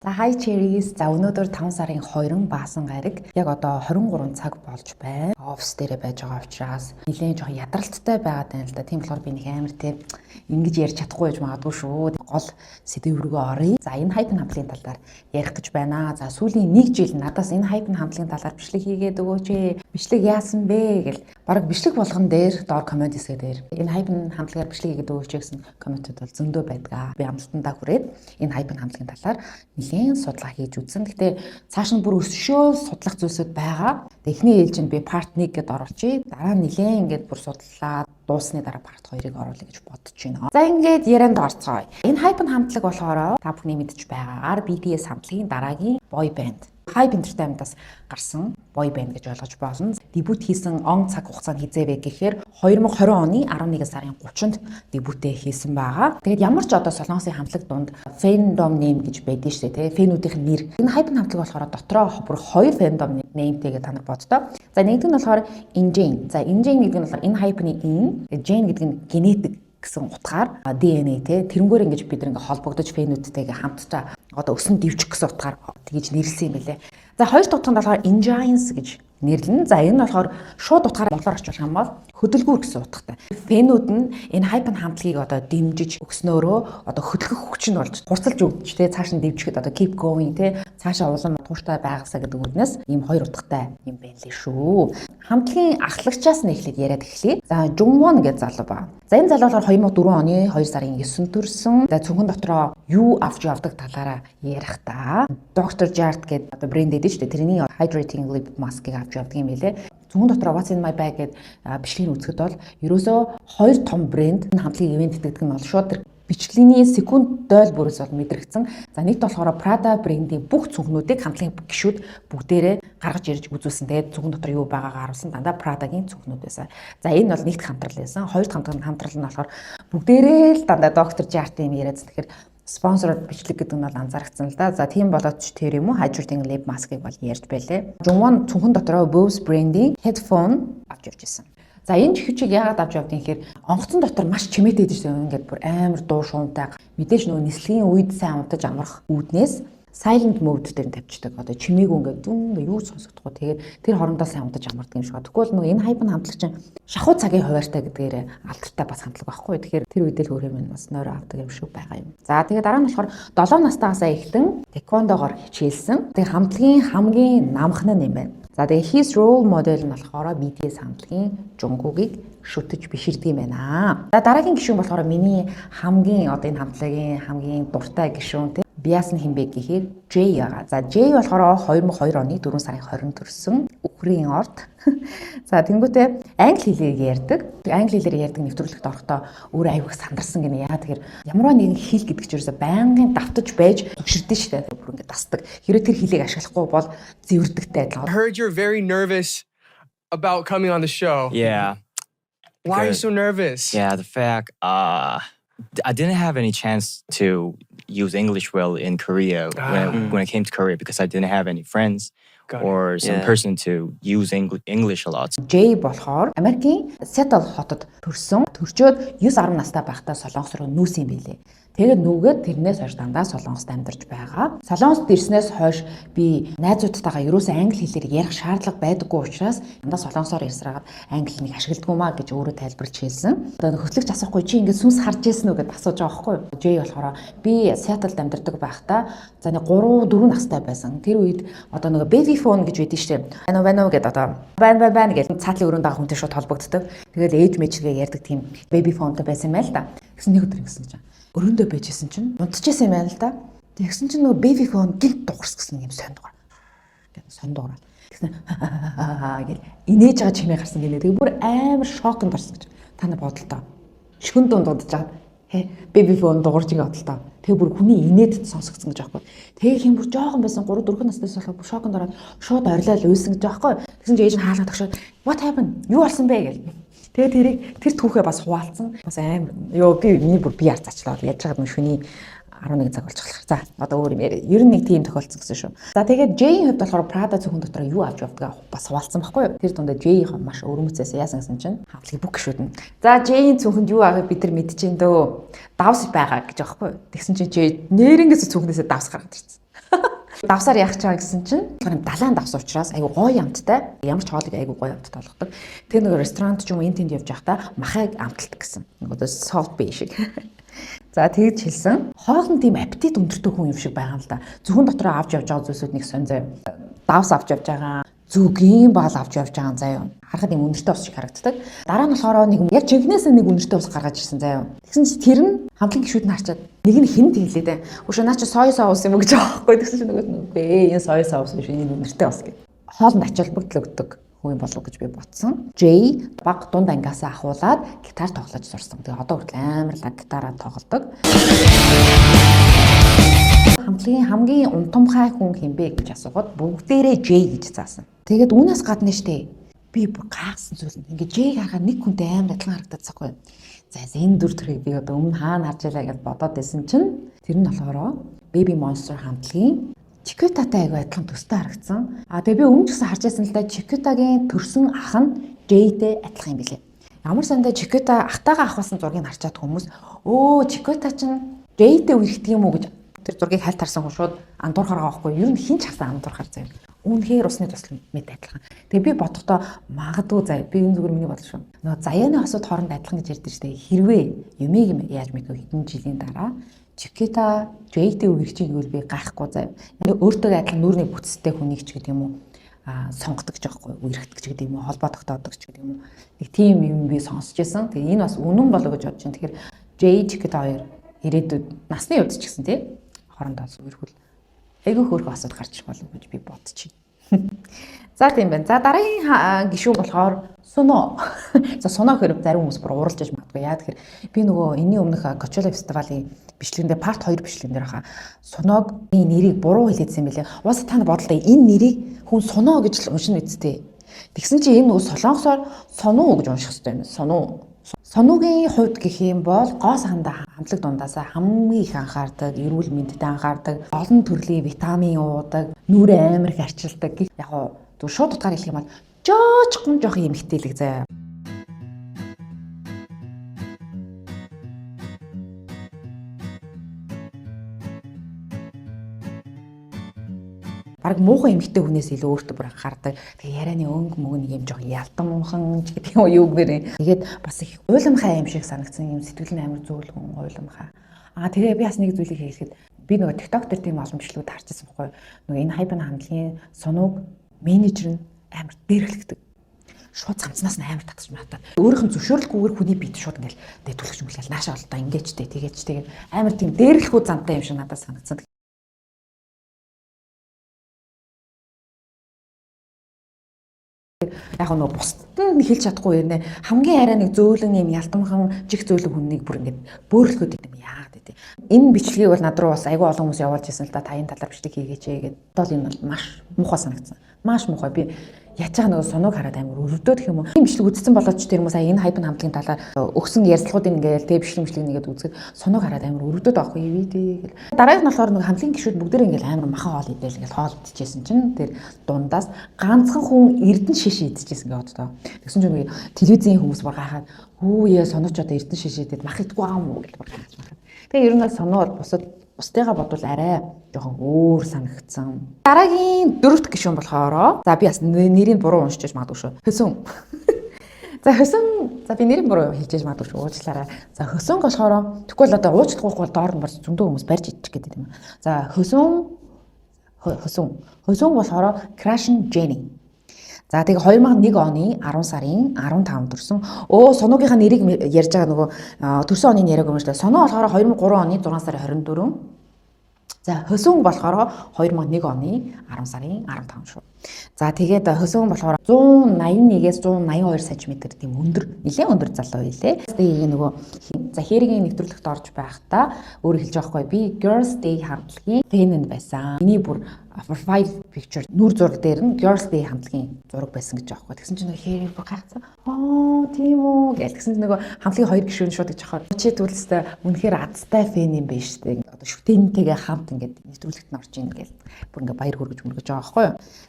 За Hi Cherries. За өнөөдөр 5 сарын 20 баасан гараг яг одоо 23 цаг болж байна. Офис дээрээ байж байгаа учраас нэлээд жоохон ядралттай байгаад байна л да. Тийм болохоор би нэг амар тийм ингэж ярьж чадахгүй байж магадгүй шүү. Гол сэдв рүүгээ оръё. За энэ хайпын хамтлагийн талаар ярих гэж байна. За сүүлийн 1 жил надаас энэ хайпын хамтлагийн талаар бичлэг хийгээд өгөөч ээ. Бичлэг яасан бэ гэл бараг бичлэг болгон дээр доор коммент хэсгээ дээр энэ хайпын хамтлагаар бичлэг хийгээд өгөөч гэсэн комментууд бол зөндөө байдаг. Би амлалтандаа хүрээд энэ хайпын хамтлагийн талаар нэлээд судалгаа хийж үзсэн. Гэхдээ цааш нь бүр өсшөөл судлах зүйлсүүд байгаа. Эхний ээлжинд би part 1 гэдээ оруулчих. Дараа нь нэлээд ингээд бүр судлаа дуусны дараа part 2-ыг оруулъя гэж бодож байна. За ингээд ярианд орцгоё. Энэ хайпын хамтлаг болохоор та бүхний мэдж байгаагаар BTS хамтлагийн дараагийн boy band. Hype Entertainment-аас гарсан boy band гэж ойлгож болно. Дебют хийсэн он цаг хугацаанд хизээвэ гэхээр 2020 оны 11 сарын 30-нд дебютээ хийсэн байгаа. Тэгээд ямар ч одоо солонгосын хамтлаг дунд fandom name гэж байдаг шүү дээ, фэнүүдийнх нь нэр. Энэ hype хамтлаг болохоор дотроо бүр 2 fandom nameтэйгээ та нар боддоо. За нэгд нь болохоор InJane. За InJane гэдэг нь болохоор энэ hype-ны Jane гэдэг нь genetic гэсэн утгаар DNA тэрнгөөр ингэж бид нэг холбогдож фэнүүдтэйгээ хамтдаа одоо өсөн дивчих гэсэн утгаар тэгж нэрлсэн юм билээ. За хоёр дахь утганд болохоор Engines гэж нэрлэн. За энэ нь болохоор шууд утгаар монголоор орчуулах юм бол хөдөлгүүр гэсэн утгатай. Фэнүүд нь энэ хайпын хамтлагийг одоо дэмжиж өгснөөрөө одоо хөдөлгөх хүч нь болж хурцлж өгч цааш нь дэмжихэд одоо keep going цаашаа улам тууштай байгаасаа гэдэг үгнээс ийм хоёр утгатай юм байна лээ шүү. Хамтлагийн ахлагчаас нь эхлээд яриад эхлэе. За Jungwon гэж залуу ба. За энэ залуу болохоор 2004 оны 2 сарын 9-нд төрсэн. За цүнхэн дотроо юу авч явдаг талаараа ярих та. Dr. Jart гэдэг одоо брэнд эдэж шүү дээ. Тэрний hydrating lip mask-ыг авч явдаг юм билэ. Цүнхэн дотроо What's in my bag гэдэг бичлэгийг үзэхэд бол ерөөсөө хоёр том брэнд хамтлагийн ивент итгэдэг нь бол шууд тэр бичлэгийн секунд дойл бүрээс бол мэдрэгдсэн. За нийт болохоор Prada брендийн бүх цүнхнүүдийг хамтлагийн гишүүд бүгдээрээ гаргаж ирж үзүүлсэн. Тэгээд цүнхэн дотор юу байгаагаа харуулсан дандаа Prada-гийн цүнхнүүд байсан. За энэ бол нэгт хамтрал байсан. Хоёр дахь хамтрал нь болохоор бүгдээрээ л дандаа Dr. Jart-ийн юм яриадсан. Тэгэхээр спонсорд бичлэг гэдэг нь бол анзаарчихсан л да. За тийм болоод ч тэр юм уу hydrating lip mask-ыг бол ярьж байлээ. Jungwon цүнхэн дотроо Bose брендийн headphone авч явж ирсэн. За энэ чихвчийг яагаад авч явдгийг гэхээр онгоцон дотор маш чимээтэй гэж ингээд бүр амар дуу шуунтай мэдээж нөгөө нислэгийн үед сайн унтаж амрах үүднээс silent mode дээр тавьчихдаг. Одоо чимээгүй ингээд юу сонсохдохгүй тэгээд тэр хорондоо сайн унтаж амардаг юм шиг. Тэгвэл нөгөө энэ хайпын хамтлагч шахуу цагийн хуваартай гэдгээр алдартай бас хамтлаг байхгүй. Тэгэхээр тэр үедээ л хөрөө минь бас нойроо авдаг юм шиг байгаа юм. За тэгээд дараа нь болохоор 7 настайгаас эхтэн тэквондогоор хичээлсэн. Тэгээд хамтлагийн хамгийн намхан нь юм байна. За тэгээ his role model нь болохоор BTS хамтлагийн Jungkook-ыг шүтэж биширдэг юм байна. За дараагийн гишүүн болохоор миний хамгийн одоо энэ хамтлагийн хамгийн дуртай гишүүн Биас нь хинбэ гэхээр Jay байгаа. За Jay болохоор 2002 оны 4 сарын 20-нд төрсэн Үхрийн орд. За тэнгуүтээ англи хэлээр ярьдаг. Англи хэлээр ярьдаг нэвтрүүлэгт орохдоо өөрөө аягүй сандарсан гинэ. Яа тэгэхээр ямарваа нэгэн хэл гэдэг чинь ерөөсө байнгын давтаж байж төгшөрдөн шүү дээ. Бүр ингэ дасдаг. Хэрэв тэр хэлийг ашиглахгүй бол зэвэрдэгтэй адилхан. I heard you're very nervous about coming on the show. Yeah. Why are you so nervous? Yeah, the fact I didn't have any chance to use English well in Korea when I came to Korea because I didn't have any friends or some person to use English a lot. Jay болохоор Америкийн Seattle хотод төрсөн. Төрчөөд 9-10 настай байхдаа Солонгос руу нүүсэн юм билээ. Тэгээд нүгээд тэрнээс хойш дандаа Солонгост амьдарч байгаа. Солонгост ирснээс хойш би найзуудтайгаа ерөөсөө англи хэлээр ярих шаардлага байдаггүй учраас дандаа солонгосоор ярьсараад англи хэлийг ашигладаг маа гэж өөрөө тайлбарлаж хэлсэн. Одоо хөтлөгч асуухгүй чи ингээд сүнс харж ирсэн үү гэдээ асууж байгаа байхгүй юу? Jay болохоор би Seattle-д амьдардаг байхдаа за нэг 3-4 настай байсан. Тэр үед одоо нэг baby phone гэж байдсан шүү дээ. Байна гэдэг одоо байна гэж цаатлын өрөөнд байгаа хүнтэй шууд холбогддог. Тэгээд ээж мэжгээ ярьдаг тийм baby phone-тай байсан юм байл та. Гэсэн нэг өдөр ингэсэн гэж. Өрөөндөө байжсэн чинь унтчихсан юм байна л да. Тэгсэн чинь нөгөө baby phone гинт дуурс гэсэн юм сондгоор. Гэдэг сондгоор. Тэгсэн гэл инээж байгаа чимээ гарсан гинэ. Тэгээ бүр амар шокнд орсон гэж. Та нар бодолтой. Шүн дунд удаж байгаа. Baby phone дуурж байгаа бодолтой. Тэгээ бүр хүний инээд сонсогдсон гэж аахгүй. Тэгээ хэм бүр жоохон байсан 3-4 наснаас болохоор шокнд ороод шууд орилол үйсэн гэж аахгүй. Тэгсэн чинь ээж нь хаалгаа тагшаад what happened? Юу болсон бэ гэл. Тэгээ тэрийг тэр түүхээ бас хуваалцсан. Бас амар би бүр бие арцаачлаа яаж байгаад шүний 11 цаг болж болохоор. За одоо өөр юм яриа. Ер нь нэг тийм тохиолдсон гэсэн шүү. За тэгээд Jay-ийн хувьд болохоор Prada цүнхэн дотор юу авч явдаг бас хуваалцсан байхгүй юу? Тэр дундаа Jay-ийн маш өрөмцөөс яасан гэсэн чинь хамтлагийн бүх гишүүд нь. За Jay-ийн цүнхэнд юу авах бид нар мэдчихээн дөө. Давс байгаа гэж аахгүй юу? Тэгсэн чинь Jay нэрнгээс цүнхнээсээ давс гаргаад ирсэн. давсаар яах чагаа гэсэн чинь далайн давс учраас айгу гоё амттай. Ямар ч хоолыг айгу гоё амттай болгодог. Тэр нэг ресторант ч юм энэ тэнд явж байхдаа махыг амталдаг гэсэн. Нөгөө salt bay шиг. За тэгж хэлсэн. Хоол нь тийм аппетит өндөртэй хүн юм шиг байгаа юм л да. Зөвхөн дотроо авч явж байгаа зүйлсүүд нэг сонь заяа. Давс авч явж байгаа. Зүгийн баал авч явж байгаа заяа. Харахад юм өндөртэй ус шиг харагддаг. Дараа нь болохоор нэг яг жигнэсээ нэг өндөртэй ус гаргаж ирсэн заяа. Тэгсэн чинь тэр нь хамтлагийн гишүүд нь харчаад нэг нь хин тэглээ дээ. Өшөө наа чи сой соус юм уу гэж аахгүй. Тэгсэн чинь нөгөө энэ сой соус биш энэ өндөртэй ус гэ. Хоолнд ач холбогдол өгдөг хүн болов гэж би бодсон. Jay баг дунд ангиасаа ахуулаад гитар тоглож сурсан. Тэгээ одоо хүртэл амар лаг гитараа тоглодог. Хамтлагийн хамгийн унтамхай хүн хинбэ гэж асуухад бүгдээрээ Jay гэж заасан. Тэгээд үүнээс гадна штэ би бүр гайхсан зүйл нь ингээ Jay харахад нэг хүнтэй амар адилхан харагдацгаахгүй. За энэ дүр төрхийг би одоо өмнө хаана харж байлаа гэж бодоод байсан чинь тэр нь болохоор Baby Monster хамтлагийн Чикютатай айгу адилхан төстэй харагдсан. Тэгээ би өмнө ч гэсэн харж байсан л да Чикютагийн төрсөн ах нь Jay-тэй адилхан юм билээ. Ямар сандаа Чикюта ахтайгаа ахвасан зургийг харчаад хүмүүс өө Чикюта чинь Jay-тэй үргэлдэг юм уу гэж тэр зургийг хальт харсан хүн шууд андуурхаар байхгүй. Ер нь хин ч хасан андуурхаар заяа. Үнэхээр усны тусал мэд адилхан. Тэгээ би бодохдоо магадгүй заяа. Би энэ зүгээр миний бодол шүү. Нөгөө заяаны осууд хооронд адилхан гэж ярьдэн штэ. Хэрвээ юмыг яаж мэдв хэдэн жилийн дараа Чикюта Jay-тэй үргэлжийг гэвэл би гайхгүй заяа. Өөртөө адилхан нүүрний бүтцтэй хүнийг ч гэдэг юм уу сонгодог ч байхгүй үерхдэг ч гэдэг юм уу холбоо тогтоодог ч гэдэг юм уу. Нэг тийм юм би сонсч байсан. Тэгээ энэ бас үнэн болов гэж бодож байна. Тэгэхээр Jay Чикюта хоёр ирээдүйд насны үед ч гэсэн тий хоорондоо үерхүүл айгүй хөөрхөн асуудал гарч ирэх болов гэж би бодчих. За тийм байна. За дараагийн гишүүн болохоор Суно. За Суно хэрэг зарим хүмүүс бүр уралж иж магадгүй. Яа тэгэхээр би нөгөө энэний өмнөх Coachella фестивалийн бичлэгэндээ part 2 бичлэгнээр хаа Суногийн нэрийг буруу хэлээдсэн байлээ. Уус та нар бодлоо энэ нэрийг хүн Суно гэж л уншина үсттэй. Тэгсэн чинь энэ нөгөө солонгосоор Сону гэж унших хэрэгтэй юм. Сону. Сонугийн хувьд гэх юм бол гоо сандаа хамтлаг дундаасаа хамгийн их анхаардаг, эрүүл мэндэд анхаардаг, олон төрлийн витамин уудаг, нүрээ амар их арчилдаг. Яг гоо шууд утгаар хэлэх юм бол жоочхон жоох эмхтэлэг заяа. Бараг муухай эмхтэй хүнээс илүү өөртөө бүр анхаардаг. Тэгээ ярианы өнгө мөнгө нэг юм жоох ялтамхан ч гэдэг юм юу гэрээ. Тэгээд бас их уйламхай юм шиг санагдсан юм сэтгэл нь амар зөөлгөн уйламхай. Тэгээ би бас нэг зүйлийг хэлэхэд би нөгөө TikTok дээр тийм олон бичлэгүүд харчихсан байхгүй. Нөгөө энэ хайпын хамтлагийн Сунуг менежер нь амар дээрхлэгдэг. Шууд цамцнаас нь амар татчих матаад. Өөрийнх нь зөвшөөрлгүйгээр хүний бит шууд ингээл дэтгүүлж мөлгээл наашаа олдоо ингээчтэй тэгээд амар тийм дээрлэхүү зантай юм шиг надад санагдсан. Яг нөгөө бусдад нь хэлж чадахгүй юм нэ хамгийн арай нэг зөөлөн юм ялтамхан жиг зөөлөн хүннийг бүр ингээд бөөрөлгөөд идэм яагаад гэдэг. Энэ бичлэгийг бол над руу бас айгүй олон хүмүүс явуулж ирсэн л да таян талаар бичлэг хийгээч гэдэг. Бол энэ бол маш муухай санагдсан. Маш муухай. Би яаж байгаа нөгөө Сунуг хараад амар өрөвдөөд юм уу. Тийм бичлэг үзсэн болооч тэр хүмүүс энэ хайпын хамтлагийн талаар өгсөн ярилцлагуудыг ингээд тэг бичлэг нэгээд үзэхэд Сунуг хараад амар өрөвдөөд байхгүй юу гэл. Дараагийнх нь болохоор нөгөө хамтлагийн гишүүд бүгдээ ингээд амар махан хоол идээл ингээд хоол идчихсэн чинь тэр дундаас ганцхан хүн эрдэнэ шиш идчихсэн гэдэг одоо. Тэгсэн чинь телевизийн хүмүүс баг гахаад хүү яа Сунуч одоо эрдэнэ шиш идээд мах идэггүй аа юм уу гэж баг гахаж байна. Тэгээ ер нь Сунуу бол бусдыгаа бодвол арай жоохон өөр санагдсан. Дараагийн дөрөвт гишүүн болохоор за би бас нэрийг буруу уншиж магадгүй шүү. Хөсөн. За хөсөн за би нэрийг буруу хэлж магадгүй шүү. Уучлаарай. За хөсөн болохоор тэгвэл одоо уучлахгүй бол доор нь бас зөндөө хүмүүс барьж идчих гэдэг юм. За хөсөн болохоор Crash Jenny. За тэгээ 2001 оны 10 сарын 15 төрсөн. Сунугийнхаа нэрийг ярьж байгаа нөгөө төрсөн оны нэрийг өмөрчлээ. Сону болохоор 2003 оны 6 сарын 24. За Хөсөн болохоор 2001 оны 10 сарын 15 шүү. За тэгээд Хөсөн болохоор 181-ээс 182 см тийм өндөр, нэлээд өндөр залуу байлээ. Тэгээ нөгөө за хээригийн нэвтрүүлэгт орж байхдаа өөрөө хэлж байгаа хгүй би Girls Day хамтлагийн фэн байсан. Миний бүр profile picture нүр зураг дээр нь Girls Day хамтлагийн зураг байсан гэж байгаа хгүй. Тэгсэн чинь нөгөө хээрийг бүр гайхсан. Тийм үү гэж. Тэгсэн чинь нөгөө хамтлагийн хоёр гишүүн шууд гэж ахаар. Чи түлстэй үнэхээр азтай фэн юм биш үү? Одоо шүтэнтэйгээ хамт ингээд нэвтрүүлэгт нь орж ийн гэж бүр ингээд баяр хүргэж мөргөж байгаа хгүй.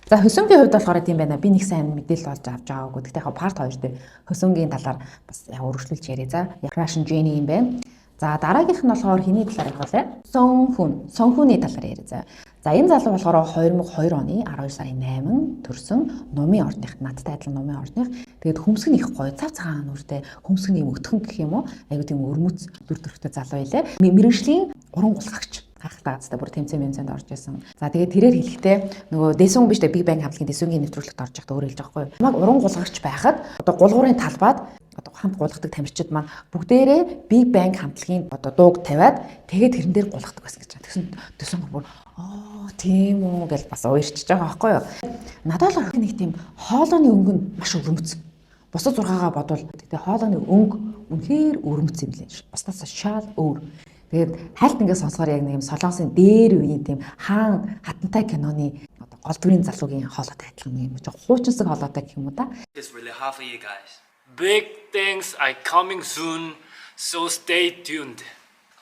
За Хөсөнгийн хувьд болохоор тийм байна. Би нэг сайн мэдээлэл олж авч байгаагүй. Гэхдээ яг part 2 дээр Хөсөнгийн талаар бас яг өргөжлүүлж яриа. За Crash Jenny юм байна. За дараагийнх нь болохоор хэний талаар ярих вэ? Сонхүний талаар яриа заа. За энэ залуу болохоор 2002 оны 12 сарын 8 төрсөн Номын ордных, надтай адилхан Номын ордных. Тэгээд хөмсг нь их гоё, цав цагаан нүртэй, хөмсг нь юм өтгөн гэх юм уу? Айгуу тийм өрмөц дүр төрхтэй залуу байлаа. Мэргэжлийн уран гулгагч. Гайхалтай газтай бүр тэмцээнд орж исэн. За тэгээд тэрээр хэлэхдээ нөгөө Дэсүн биш Big Bang хамтлагийн Дэсүнгийн нэвтрүүлэгт орж байхдаа өөр хэлж байгаа байхгүй юу? Намайг уран гулгагч байхад одоо гулгуурын талбайд одоо хамт гулгадаг тамирчид маань бүгдээрээ Big Bang хамтлагийн одоо дууг тавиад тэгээд тэрэн дээр гулгадаг байсан гэж байна. Тэгсэн Дэсүн бүр тийм үү гэж бас уярчиж байгаа байхгүй юу? Надад л нэг тийм хоолойны өнгө нь маш өрмөц. Бусад 6-гаа бодвол тэгээд хоолойны өнгө үнэхээр өрмөц юм лээ. Бусдаас шал өөр. Тэгээд хальт ингээд сонсохоор яг нэг юм солонгосын дээр үеийн тийм хаан хатантай киноны одоо гол дүрийн залуугийн хоолойтой адилхан юм жоо хуучинсаг хоолойтой гэх юм уу та. It's really hard for you guys. Big things are coming soon, so stay tuned.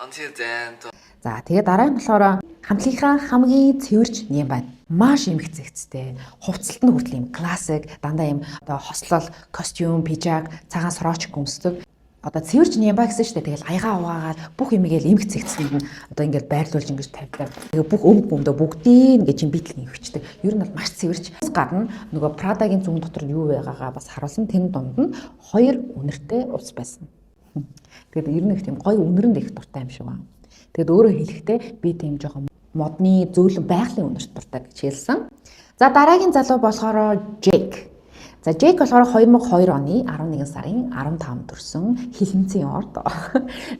Until then. За тэгээд дараа нь болохоор хамтлагийнхаа хамгийн цэвэрч нэм байна. Маш эмх зэгцтэй. Хувцалт нь хүртэл юм классик, дандаа юм одоо хослол, костюм, пижак, цагаан сорооч өмсдөг. Одоо цэвэрч нямба гэсэн шүү дээ. Тэгэл аягаа угаагаад бүх юмгээл эмх цэгцсэнд нь одоо ингээд байрлуулж ингэж тавьдаг. Тэгээ бүх өмдөө бүгдийг ингэж юм битлэг хөвчдөг. Ер нь бол маш цэвэрч. Гадна нөгөө Прадагийн зүгэн дотор юу байгаагаа бас харуулсан. Тэр дунд нь 2 үнэртэй ус байсан. Тэгээд ер нь их тийм гоё үнэрэнд их дуртай юм шиг байна. Тэгэд өөрөөр хэлэхдээ би тийм жоохон модны зөөлөн байгалийн үнэрт дуртай гэж хэлсэн. За дараагийн залуу болохоор Jake. За Jake болохоор 2002 оны 11 сарын 15 төрсөн Хилэнцгийн орд.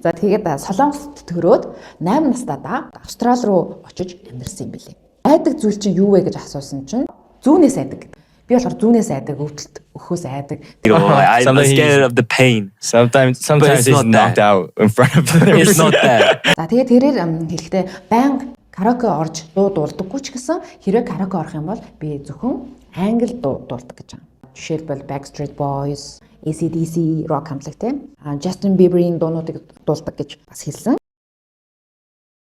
За тэгээд Солонгост төрөөд 8 настайдаа Австрали руу очиж амьдарсан юм билээ. Айдаг зүйл чинь юу вэ гэж асуусан чинь зүүнээс айдаг. Би болохоор зүүнээс айдаг, өвдөлт өхөөс айдаг. I'm scared of the pain. Sometimes he's knocked out in front of them. It's not that. За тэгээд тэрээр хэлэхдээ баян караоке орж дуу дуулдаггүй ч гэсэн хэрэг караоке орох юм бол би зөвхөн англи дуу дуулдаг гэж байна. Жишээлбэл Backstreet Boys, AC/DC rock хамтлаг тийм. Justin Bieber-ийн дуунуудыг дуулдаг гэж бас хэлсэн.